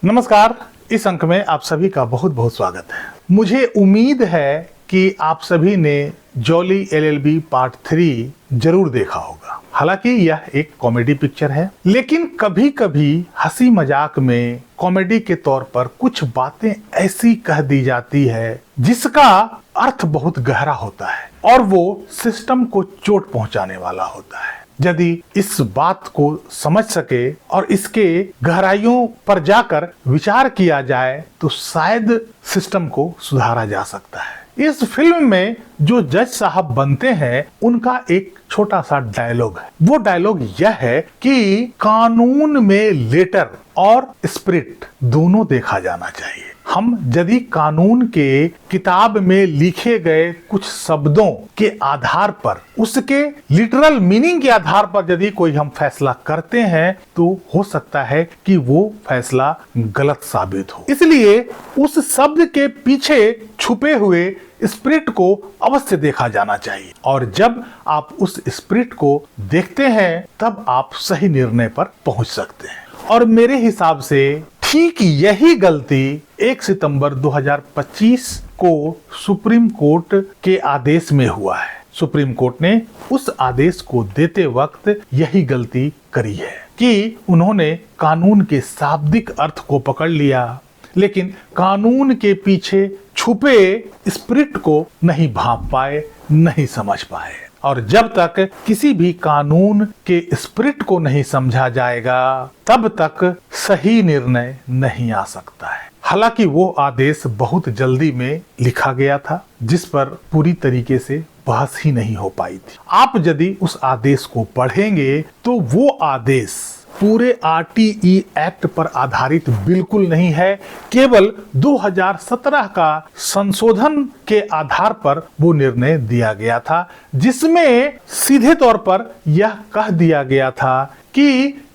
नमस्कार। इस अंक में आप सभी का बहुत बहुत स्वागत है। मुझे उम्मीद है कि आप सभी ने जॉली एलएलबी पार्ट 3 जरूर देखा होगा। हालांकि यह एक कॉमेडी पिक्चर है, लेकिन कभी कभी हंसी मजाक में कॉमेडी के तौर पर कुछ बातें ऐसी कह दी जाती है जिसका अर्थ बहुत गहरा होता है और वो सिस्टम को चोट पहुंचाने वाला होता है। यदि इस बात को समझ सके और इसके गहराइयों पर जाकर विचार किया जाए तो शायद सिस्टम को सुधारा जा सकता है। इस फिल्म में जो जज साहब बनते हैं उनका एक छोटा सा डायलॉग है। वो डायलॉग यह है कि कानून में लेटर और स्पिरिट दोनों देखा जाना चाहिए। हम यदि कानून के किताब में लिखे गए कुछ शब्दों के आधार पर, उसके लिटरल मीनिंग के आधार पर यदि कोई हम फैसला करते हैं तो हो सकता है कि वो फैसला गलत साबित हो। इसलिए उस शब्द के पीछे छुपे हुए स्पिरिट को अवश्य देखा जाना चाहिए और जब आप उस स्पिरिट को देखते हैं तब आप सही निर्णय पर पहुंच सकते हैं। और मेरे हिसाब से ठीक यही गलती 1 सितंबर 2025 को सुप्रीम कोर्ट के आदेश में हुआ है। सुप्रीम कोर्ट ने उस आदेश को देते वक्त यही गलती करी है कि उन्होंने कानून के शाब्दिक अर्थ को पकड़ लिया, लेकिन कानून के पीछे छुपे स्पिरिट को नहीं भांप पाए, नहीं समझ पाए। और जब तक किसी भी कानून के स्पिरिट को नहीं समझा जाएगा तब तक सही निर्णय नहीं आ सकता है। हालांकि वो आदेश बहुत जल्दी में लिखा गया था जिस पर पूरी तरीके से बहस ही नहीं हो पाई थी। आप यदि उस आदेश को पढ़ेंगे तो वो आदेश पूरे आरटीई एक्ट पर आधारित बिल्कुल नहीं है। केवल 2017 का संशोधन के आधार पर वो निर्णय दिया गया था, जिसमें सीधे तौर पर यह कह दिया गया था कि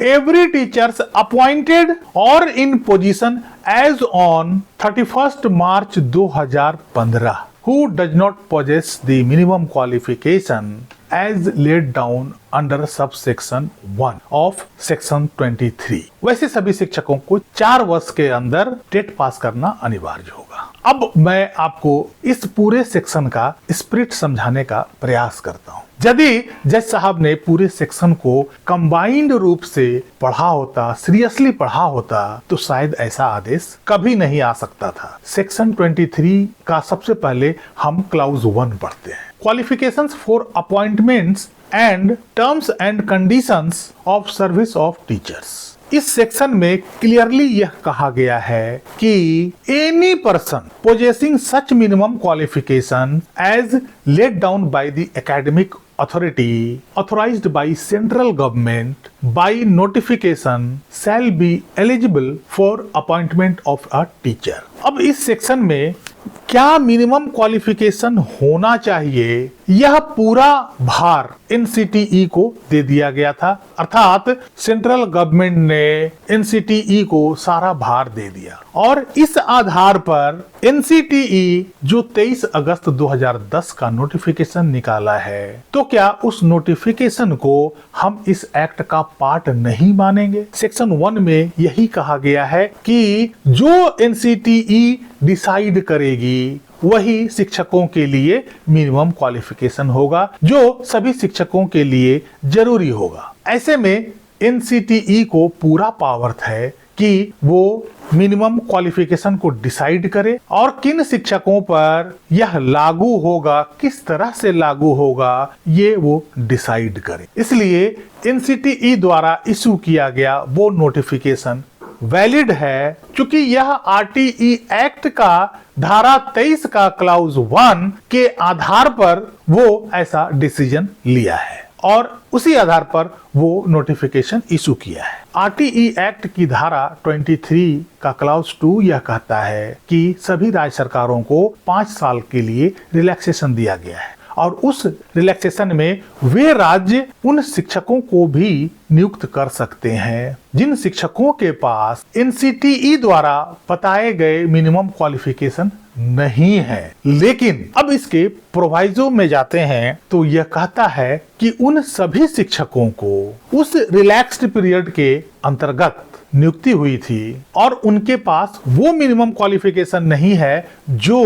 every teachers appointed or in position as on 31 March 2015 who does not possess the minimum qualification as laid down under subsection 1 of section 23। वैसे सभी शिक्षकों को 4 वर्ष के अंदर टेट पास करना अनिवार्य होगा। अब मैं आपको इस पूरे सेक्शन का स्पिरिट समझाने का प्रयास करता हूँ। यदि जज साहब ने पूरे सेक्शन को कंबाइंड रूप से पढ़ा होता, सीरियसली पढ़ा होता, तो शायद ऐसा आदेश कभी नहीं आ सकता था। सेक्शन 23 का सबसे पहले हम क्लाउज 1 पढ़ते हैं। Qualifications for appointments and terms and conditions of service of teachers. इस सेक्शन में क्लियरली यह कहा गया है कि any person possessing such minimum qualification as laid down by the academic authority authorized by central government by notification shall be eligible for appointment of a teacher। अब इस section में क्या मिनिमम क्वालिफिकेशन होना चाहिए, यह पूरा भार एनसीटीई को दे दिया गया था। अर्थात सेंट्रल गवर्नमेंट ने एनसीटीई को सारा भार दे दिया और इस आधार पर एनसीटीई जो 23 अगस्त 2010 का नोटिफिकेशन निकाला है, तो क्या उस नोटिफिकेशन को हम इस एक्ट का पार्ट नहीं मानेंगे? सेक्शन 1 में यही कहा गया है कि जो एनसीटीई डिसाइड करेगी वही शिक्षकों के लिए मिनिमम क्वालिफिकेशन होगा, जो सभी शिक्षकों के लिए जरूरी होगा। ऐसे में एनसीटीई को पूरा पावर है कि वो मिनिमम क्वालिफिकेशन को डिसाइड करे और किन शिक्षकों पर यह लागू होगा, किस तरह से लागू होगा, ये वो डिसाइड करे। इसलिए एनसीटीई द्वारा इशू किया गया वो नोटिफिकेशन वैलिड है, क्योंकि यह आरटीई एक्ट का धारा 23 का क्लाउज 1 के आधार पर वो ऐसा डिसीजन लिया है और उसी आधार पर वो नोटिफिकेशन इशू किया है। आरटीई एक्ट की धारा 23 का क्लाउज 2 यह कहता है कि सभी राज्य सरकारों को 5 साल के लिए रिलैक्सेशन दिया गया है और उस रिलैक्सेशन में वे राज्य उन शिक्षकों को भी नियुक्त कर सकते हैं जिन शिक्षकों के पास एनसीटीई द्वारा बताए गए मिनिमम क्वालिफिकेशन नहीं है। लेकिन अब इसके प्रोवाइजो में जाते हैं तो यह कहता है कि उन सभी शिक्षकों को उस रिलैक्स्ड पीरियड के अंतर्गत नियुक्ति हुई थी और उनके पास वो मिनिमम क्वालिफिकेशन नहीं है जो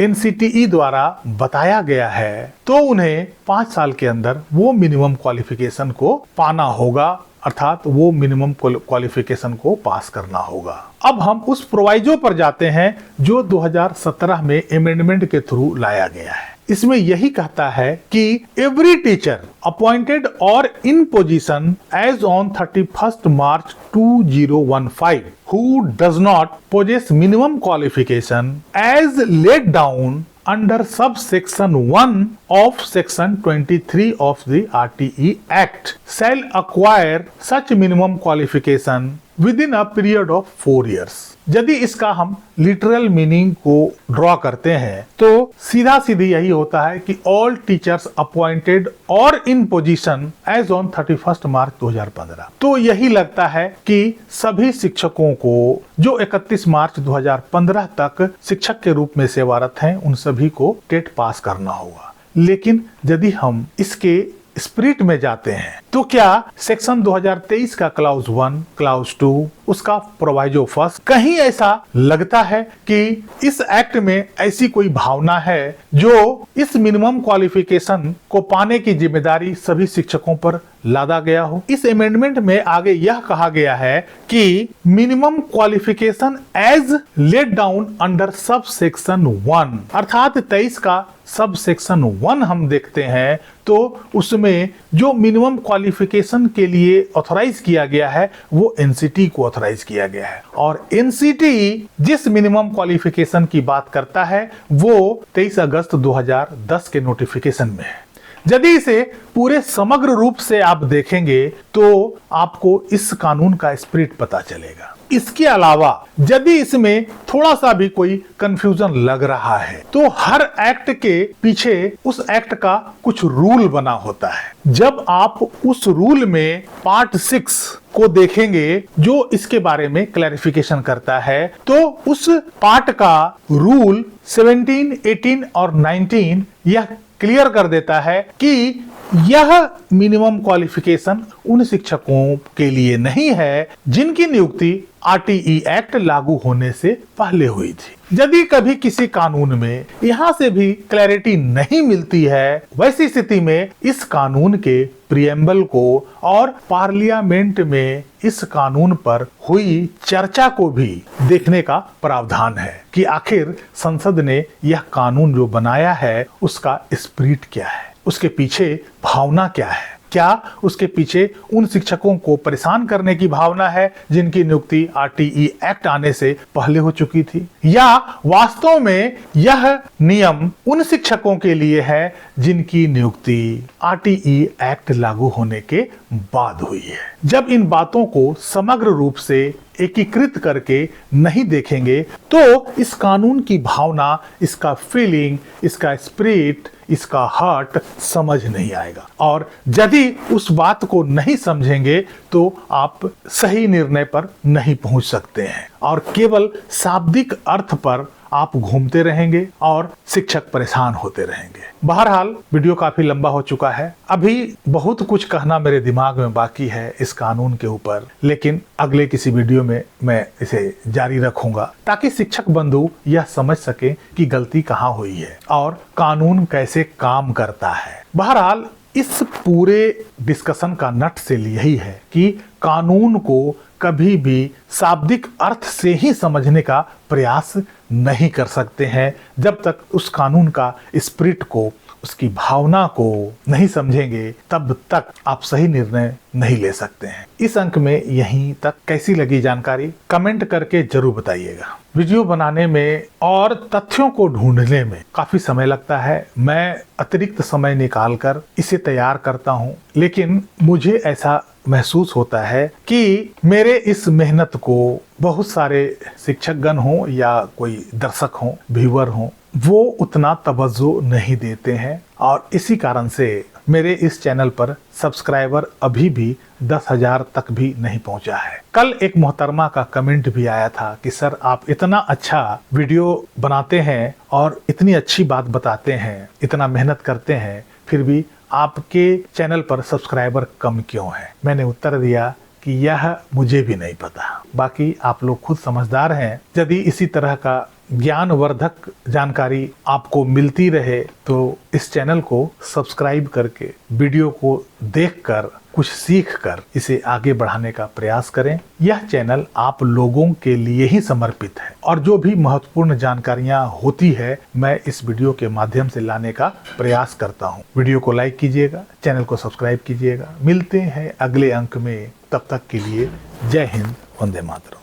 एनसीटीई द्वारा बताया गया है, तो उन्हें 5 साल के अंदर वो मिनिमम क्वालिफिकेशन को पाना होगा, अर्थात वो मिनिमम क्वालिफिकेशन को पास करना होगा। अब हम उस प्रोवाइजो पर जाते हैं जो 2017 में अमेंडमेंट के थ्रू लाया गया है। इसमें यही कहता है कि every teacher appointed or in position as on 31 March 2015 who does not possess minimum qualification as laid down under subsection 1 of section 23 of the RTE Act shall acquire such minimum qualification within a period of 4 years। यदि इसका हम literal meaning को draw करते हैं तो सीधा सीधी यही होता है कि all teachers appointed or in position as on 31 March 2015। तो यही लगता है कि सभी शिक्षकों को जो 31 मार्च 2015 तक शिक्षक के रूप में सेवारत हैं उन सभी को टेट पास करना होगा। लेकिन यदि हम इसके स्पिरिट में जाते हैं तो क्या सेक्शन 2023 का क्लाउज 1, क्लाउज 2, उसका प्रोवाइजो फर्स्ट, कहीं ऐसा लगता है कि इस एक्ट में ऐसी कोई भावना है जो इस मिनिमम क्वालिफिकेशन को पाने की जिम्मेदारी सभी शिक्षकों पर लादा गया हो? इस अमेंडमेंट में आगे यह कहा गया है कि minimum qualification as laid down under subsection 1, अर्थात 23 का सब सेक्शन 1 हम देखते हैं तो उसमें जो मिनिमम क्वालिफिकेशन के लिए ऑथराइज किया गया है वो एनसीटी को ऑथराइज किया गया है, और एनसीटी जिस मिनिमम क्वालिफिकेशन की बात करता है वो 23 अगस्त 2010 के नोटिफिकेशन में है। यदि इसे पूरे समग्र रूप से आप देखेंगे तो आपको इस कानून का स्पिरिट पता चलेगा। इसके अलावा यदि इसमें थोड़ा सा भी कोई कंफ्यूजन लग रहा है तो हर एक्ट के पीछे उस एक्ट का कुछ रूल बना होता है। जब आप उस रूल में पार्ट 6 को देखेंगे जो इसके बारे में क्लैरिफिकेशन करता है तो उस पार्ट का रूल 17, 18 और 19 यह क्लियर कर देता है कि यह मिनिमम क्वालिफिकेशन उन शिक्षकों के लिए नहीं है जिनकी नियुक्ति आरटीई एक्ट लागू होने से पहले हुई थी। यदि कभी किसी कानून में यहां से भी क्लैरिटी नहीं मिलती है, वैसी स्थिति में इस कानून के प्रिएम्बल को और पार्लियामेंट में इस कानून पर हुई चर्चा को भी देखने का प्रावधान है कि आखिर संसद ने यह कानून जो बनाया है उसका स्पिरिट क्या है, उसके पीछे भावना क्या है। क्या उसके पीछे उन शिक्षकों को परेशान करने की भावना है जिनकी नियुक्ति आरटीई एक्ट आने से पहले हो चुकी थी, या वास्तव में यह नियम उन शिक्षकों के लिए है जिनकी नियुक्ति आरटीई एक्ट लागू होने के बाद हुई है? जब इन बातों को समग्र रूप से एकीकृत करके नहीं देखेंगे तो इस कानून की भावना, इसका फीलिंग, इसका स्पिरिट, इसका हार्ट समझ नहीं आएगा, और यदि उस बात को नहीं समझेंगे तो आप सही निर्णय पर नहीं पहुंच सकते हैं और केवल शाब्दिक अर्थ पर आप घूमते रहेंगे और शिक्षक परेशान होते रहेंगे। बहरहाल वीडियो काफी लंबा हो चुका है, अभी बहुत कुछ कहना मेरे दिमाग में बाकी है इस कानून के ऊपर, लेकिन अगले किसी वीडियो में मैं इसे जारी रखूंगा ताकि शिक्षक बंधु यह समझ सके कि गलती कहाँ हुई है और कानून कैसे काम करता है। बहरहाल इस पूरे डिस्कशन का नट से यही है कि कानून को कभी भी शाब्दिक अर्थ से ही समझने का प्रयास नहीं कर सकते हैं जब तक उस कानून का स्पिरिट को, उसकी भावना को नहीं समझेंगे, तब तक आप सही निर्णय नहीं ले सकते हैं। इस अंक में यहीं तक। कैसी लगी जानकारी कमेंट करके जरूर बताइएगा। वीडियो बनाने में और तथ्यों को ढूंढने में काफी समय लगता है, मैं अतिरिक्त समय निकालकर इसे तैयार करता हूं, लेकिन मुझे ऐसा महसूस होता है कि मेरे इस मेहनत को बहुत सारे शिक्षकगण हों या कोई दर्शक हों, व्यूअर हों, वो उतना तवज्जो नहीं देते हैं और इसी कारण से मेरे इस चैनल पर सब्सक्राइबर अभी भी 10,000 तक भी नहीं पहुंचा है। कल एक मोहतरमा का कमेंट भी आया था कि सर आप इतना अच्छा वीडियो बनाते हैं और इतनी अच्छी बात बताते हैं, इतना मेहनत करते हैं, फिर भी आपके चैनल पर सब्सक्राइबर कम क्यों है? मैंने उत्तर दिया कि यह मुझे भी नहीं पता। बाकी आप लोग खुद समझदार हैं। यदि इसी तरह का ज्ञानवर्धक जानकारी आपको मिलती रहे तो इस चैनल को सब्सक्राइब करके वीडियो को देखकर कुछ सीख कर इसे आगे बढ़ाने का प्रयास करें। यह चैनल आप लोगों के लिए ही समर्पित है और जो भी महत्वपूर्ण जानकारियां होती है मैं इस वीडियो के माध्यम से लाने का प्रयास करता हूं। वीडियो को लाइक कीजिएगा, चैनल को सब्सक्राइब कीजिएगा। मिलते हैं अगले अंक में, तब तक के लिए जय हिंद, वंदे मातरम।